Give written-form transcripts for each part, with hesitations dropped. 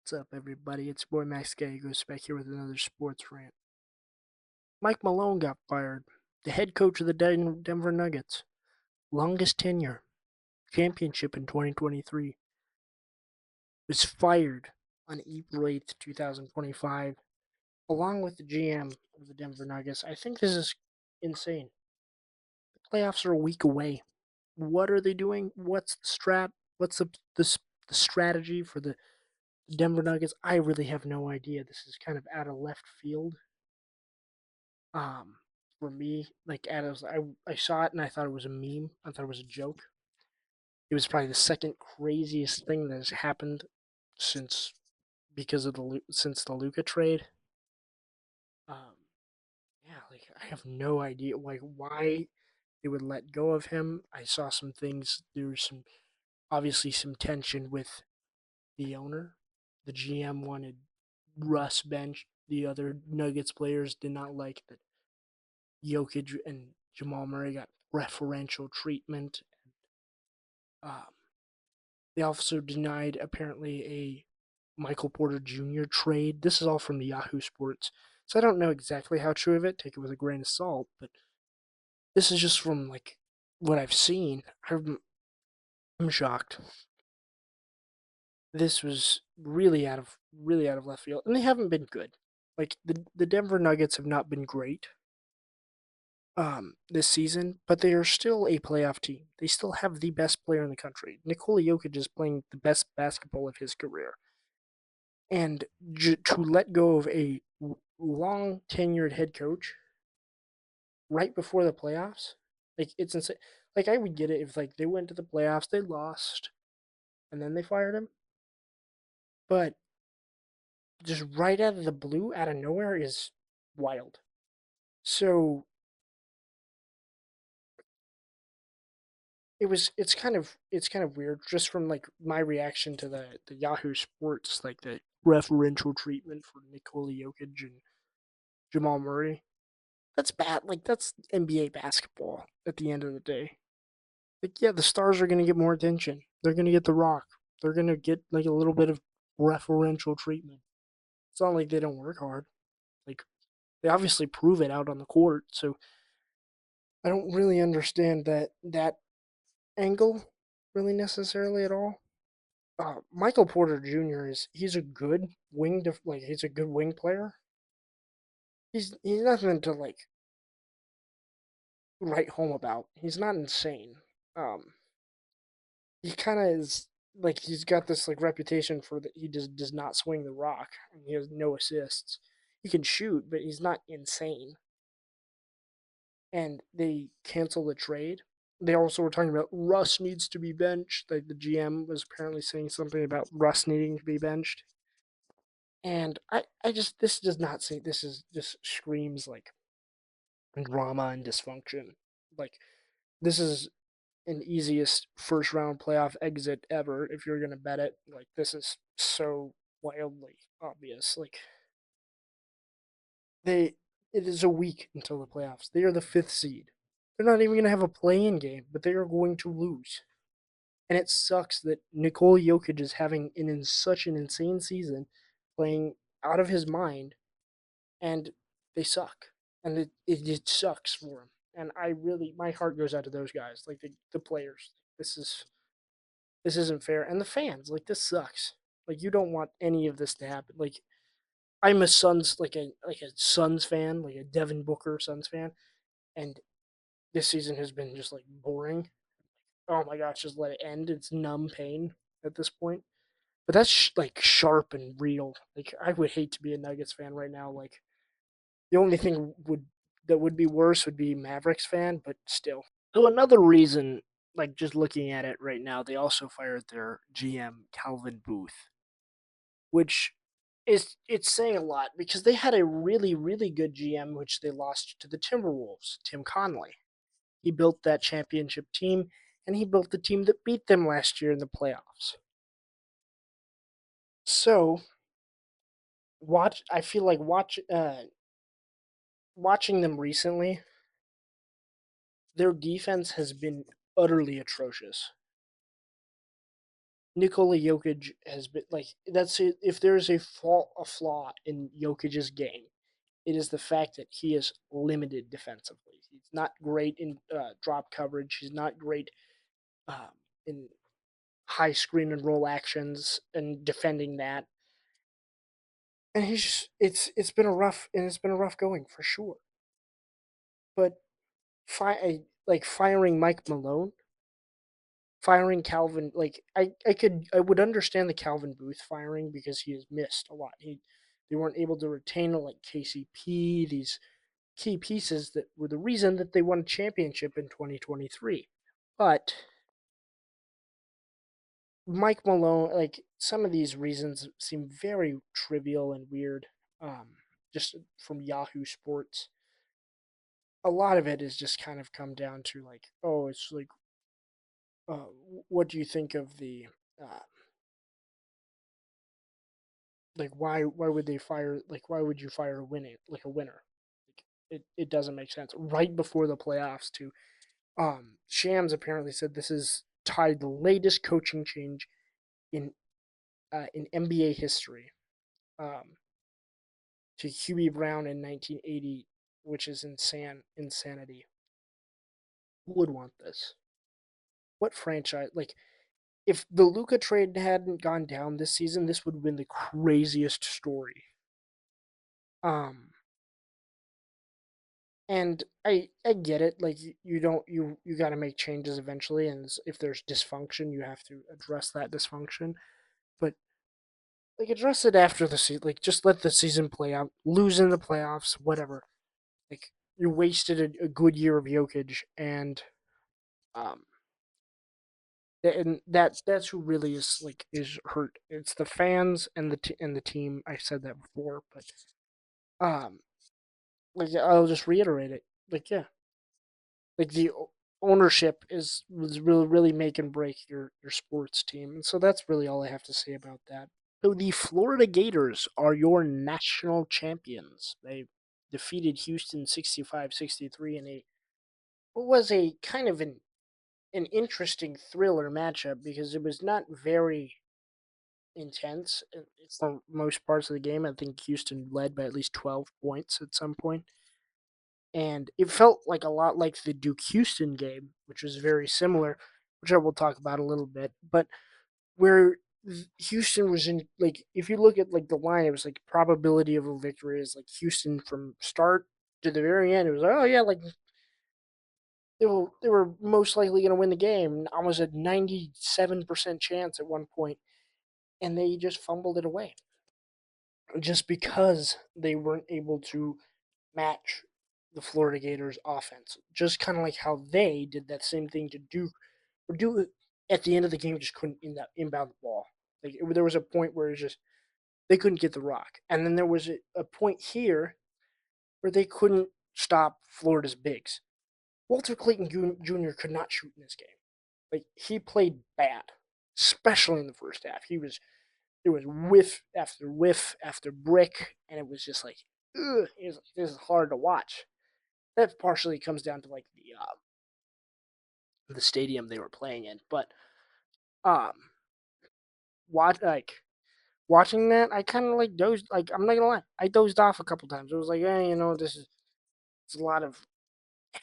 What's up, everybody? It's your boy Max Gallegos back here with another sports rant. Mike Malone got fired. The head coach of the Denver Nuggets. Longest tenure. Championship in 2023. Was fired on April 8th, 2025, along with the GM of the Denver Nuggets. I think this is insane. The playoffs are a week away. What are they doing? What's the strat? What's the strategy for the Denver Nuggets? I really have no idea. This is kind of out of left field. Um, for me, like as I saw it and I thought it was a meme. I thought it was a joke. It was probably the second craziest thing that has happened since because of since the Luca trade. Um, yeah, like I have no idea like why they would let go of him. I saw some things. There was some obviously some tension with the owner. The GM wanted Russ benched. The other Nuggets players did not like that Jokic and Jamal Murray got preferential treatment. Um, they also denied apparently a Michael Porter Jr. trade. This is all from the Yahoo Sports, so I don't know exactly how true of it. Take it with a grain of salt, but this is just from like what I've seen. I'm shocked. This was really out of left field, and they haven't been good. Like the Denver Nuggets have not been great this season, but they are still a playoff team. They still have the best player in the country. Nikola Jokic is playing the best basketball of his career. And to let go of a long tenured head coach right before the playoffs, like it's insane. Like I would get it if like they went to the playoffs, they lost, and then they fired him. But just right out of the blue, out of nowhere, is wild. So it's kind of weird just from like my reaction to the Yahoo Sports like the referential treatment for Nikola Jokic and Jamal Murray. That's bad. Like that's NBA basketball at the end of the day. Like yeah, the stars are gonna get more attention. They're gonna get the rock. They're gonna get like a little bit of referential treatment. It's not like they don't work hard. Like they obviously prove it out on the court. So I don't really understand that angle really necessarily at all. Michael Porter Jr. He's a good he's a good wing player. He's nothing to like write home about. He's not insane. Um, he kind of is like he's got this like reputation for that he just does not swing the rock. And he has no assists. He can shoot, but he's not insane. And they cancel the trade. They also were talking about Russ needs to be benched. Like the GM was apparently saying something about Russ needing to be benched. And I just this does not say this is just screams like drama and dysfunction. Like this is an easiest first round playoff exit ever if you're gonna bet it. Like this is so wildly obvious. Like they it is a week until the playoffs. They are the fifth seed. They're not even gonna have a play-in game, but they are going to lose. And it sucks that Nikola Jokic is having such an insane season, playing out of his mind, and they suck, and it just sucks for him. And I really, my heart goes out to those guys, like the players. This isn't fair, and the fans, like this sucks. Like you don't want any of this to happen. Like I'm a Suns, like a Suns fan, like a Devin Booker Suns fan, and this season has been just like boring. Oh my gosh, just let it end. It's numb pain at this point. But that's like sharp and real. Like I would hate to be a Nuggets fan right now. Like the only thing that would be worse would be Mavericks fan, but still. So another reason, like just looking at it right now, they also fired their GM Calvin Booth, which is it's saying a lot because they had a really good GM which they lost to the Timberwolves, Tim Connolly. He built that championship team and he built the team that beat them last year in the playoffs. So watch I feel like watching them recently, their defense has been utterly atrocious. Nikola Jokic has been like that's it. If there's a flaw in Jokic's game, it is the fact that he is limited defensively. He's not great in drop coverage. He's not great um, in high screen and roll actions and defending that. And he's just, it's been a rough going for sure. But like firing Mike Malone, firing Calvin, like I would understand the Calvin Booth firing because he has missed a lot. They weren't able to retain like KCP, these key pieces that were the reason that they won a championship in 2023. But Mike Malone, like some of these reasons seem very trivial and weird. Just from Yahoo Sports, a lot of it is just kind of come down to like, oh, it's like, what do you think of the, uh, like, why would they fire, like, why would you fire a winner? Like, it doesn't make sense. Right before the playoffs, too. Shams apparently said this is tied the latest coaching change in in NBA history. Um, to Hubie Brown in 1980, which is insanity. Who would want this? What franchise? Like, if the Luca trade hadn't gone down this season, this would have been the craziest story. Um, and I get it. Like, you don't you got to make changes eventually, and if there's dysfunction, you have to address that dysfunction. But like, address it after the season. Like, just let the season play out. Lose in the playoffs, whatever. Like, you wasted a good year of Jokic, um, and that's who really is hurt. It's the fans and the team. I said that before, but um, like I'll just reiterate it. Like yeah, like ownership is was really make and break your sports team, and so that's really all I have to say about that. So the Florida Gators are your national champions. They defeated Houston 65-63 in a what was a kind of an interesting thriller matchup because it was not very intense for most parts of the game. I think Houston led by at least 12 points at some point. And it felt like a lot like the Duke Houston game, which was very similar, which I will talk about a little bit. But where Houston was in, like, if you look at like the line, it was like probability of a victory is like Houston from start to the very end. It was like, oh yeah, like they were most likely going to win the game. Almost a 97% chance at one point, and they just fumbled it away just because they weren't able to match the Florida Gators offense. Just kind of like how they did that same thing to Duke, or Duke at the end of the game just couldn't inbound the ball. Like there was a point where it was just they couldn't get the rock, and then there was a point here where they couldn't stop Florida's bigs. Walter Clayton Jr. could not shoot in this game. Like he played bad, especially in the first half. It was whiff after brick, and it was just like, ugh, this is hard to watch. That partially comes down to like the stadium they were playing in, but um, watching that, I kind of like dozed. Like I'm not gonna lie, I dozed off a couple times. It was like, this is it's a lot of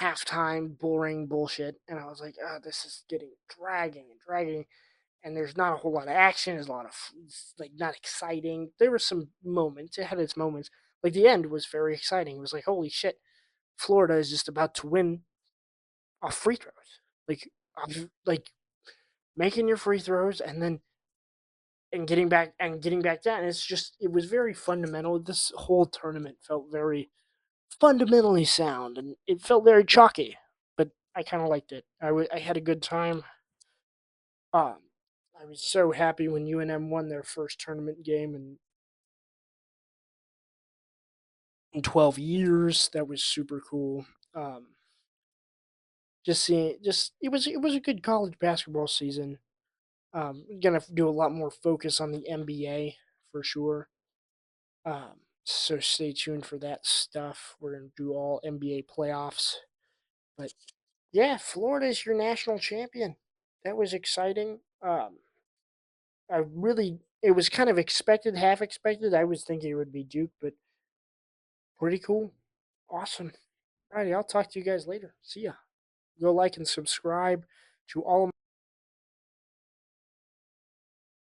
halftime boring bullshit, and I was like, this is getting dragging, and there's not a whole lot of action. There's a lot of like not exciting. There were some moments. It had its moments. Like the end was very exciting. It was like, holy shit, Florida is just about to win off free throws. Like making your free throws and then getting back down. It's just it was very fundamental. This whole tournament felt very fundamentally sound and it felt very chalky, but I kind of liked it. I had a good time. Um, I was so happy when UNM won their first tournament game in 12 years. That was super cool. Um, just it was a good college basketball season. Gonna do a lot more focus on the NBA for sure. So stay tuned for that stuff. We're gonna do all NBA playoffs. But yeah, Florida is your national champion. That was exciting. it was kind of expected, half expected. I was thinking it would be Duke, but pretty cool. Awesome. Alrighty, I'll talk to you guys later. See ya. Go like and subscribe to all of